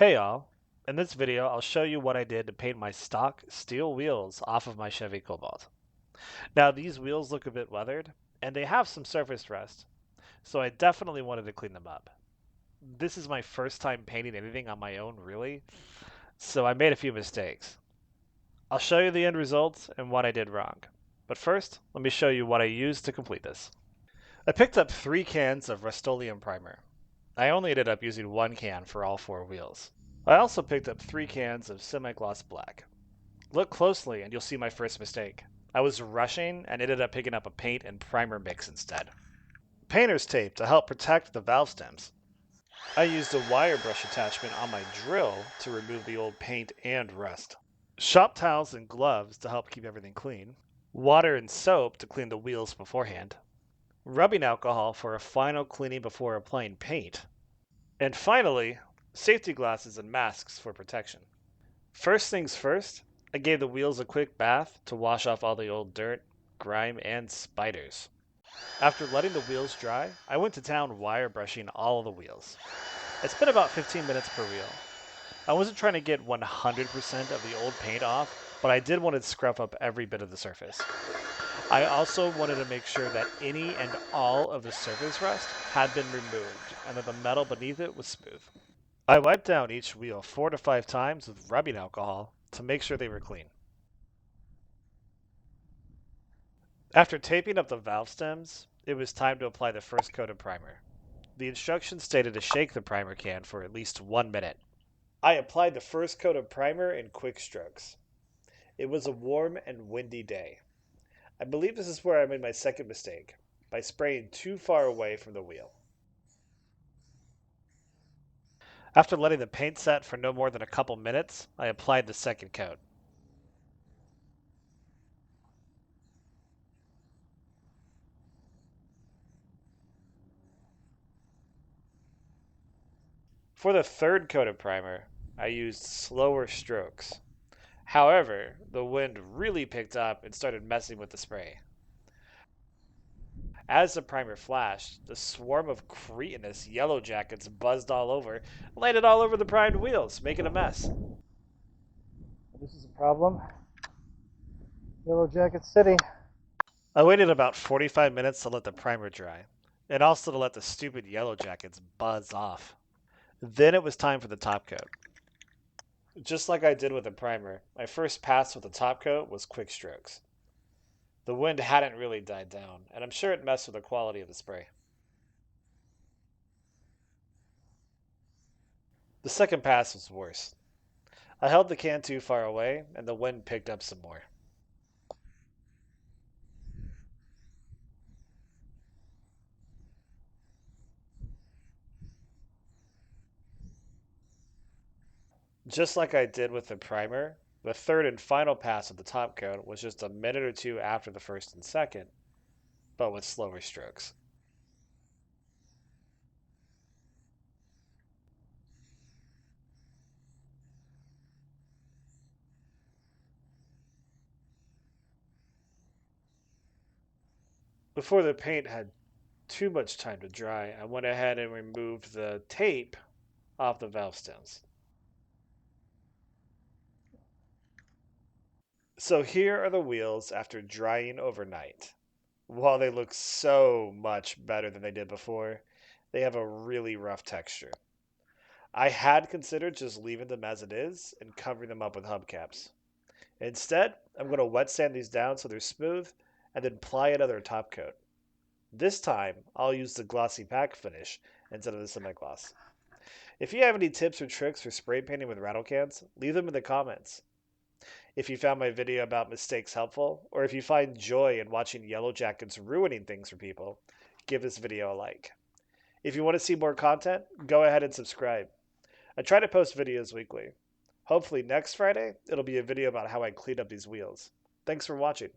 Hey y'all, in this video I'll show you what I did to paint my stock steel wheels off of my Chevy Cobalt. Now these wheels look a bit weathered, and they have some surface rust, so I definitely wanted to clean them up. This is my first time painting anything on my own really, so I made a few mistakes. I'll show you the end results and what I did wrong. But first, let me show you what I used to complete this. I picked up 3 cans of Rust-Oleum primer. I only ended up using 1 can for all 4 wheels. I also picked up 3 cans of semi-gloss black. Look closely and you'll see my first mistake. I was rushing and ended up picking up a paint and primer mix instead. Painter's tape to help protect the valve stems. I used a wire brush attachment on my drill to remove the old paint and rust. Shop towels and gloves to help keep everything clean. Water and soap to clean the wheels beforehand. Rubbing alcohol for a final cleaning before applying paint. And finally, safety glasses and masks for protection. First things first, I gave the wheels a quick bath to wash off all the old dirt, grime, and spiders. After letting the wheels dry, I went to town wire brushing all of the wheels. It's been about 15 minutes per wheel. I wasn't trying to get 100% of the old paint off, but I did want to scrub up every bit of the surface. I also wanted to make sure that any and all of the surface rust had been removed and that the metal beneath it was smooth. I wiped down each wheel 4 to 5 times with rubbing alcohol to make sure they were clean. After taping up the valve stems, it was time to apply the first coat of primer. The instructions stated to shake the primer can for at least 1 minute. I applied the first coat of primer in quick strokes. It was a warm and windy day. I believe this is where I made my second mistake, by spraying too far away from the wheel. After letting the paint set for no more than a couple minutes, I applied the second coat. For the third coat of primer, I used slower strokes. However, the wind really picked up and started messing with the spray. As the primer flashed, the swarm of cretinous yellow jackets buzzed all over, landed all over the primed wheels, making a mess. This is a problem. Yellow Jacket City. I waited about 45 minutes to let the primer dry, and also to let the stupid yellow jackets buzz off. Then it was time for the top coat. Just like I did with the primer, my first pass with the top coat was quick strokes. The wind hadn't really died down, and I'm sure it messed with the quality of the spray. The second pass was worse. I held the can too far away, and the wind picked up some more. Just like I did with the primer, the third and final pass of the top coat was just a minute or two after the first and second, but with slower strokes. Before the paint had too much time to dry, I went ahead and removed the tape off the valve stems. So here are the wheels after drying overnight. While they look so much better than they did before, they have a really rough texture. I had considered just leaving them as it is and covering them up with hubcaps. Instead, I'm going to wet sand these down so they're smooth and then apply another top coat. This time, I'll use the glossy pack finish instead of the semi-gloss. If you have any tips or tricks for spray painting with rattle cans, leave them in the comments. If you found my video about mistakes helpful, or if you find joy in watching yellow jackets ruining things for people, give this video a like. If you want to see more content, go ahead and subscribe. I try to post videos weekly. Hopefully next Friday, it'll be a video about how I clean up these wheels. Thanks for watching.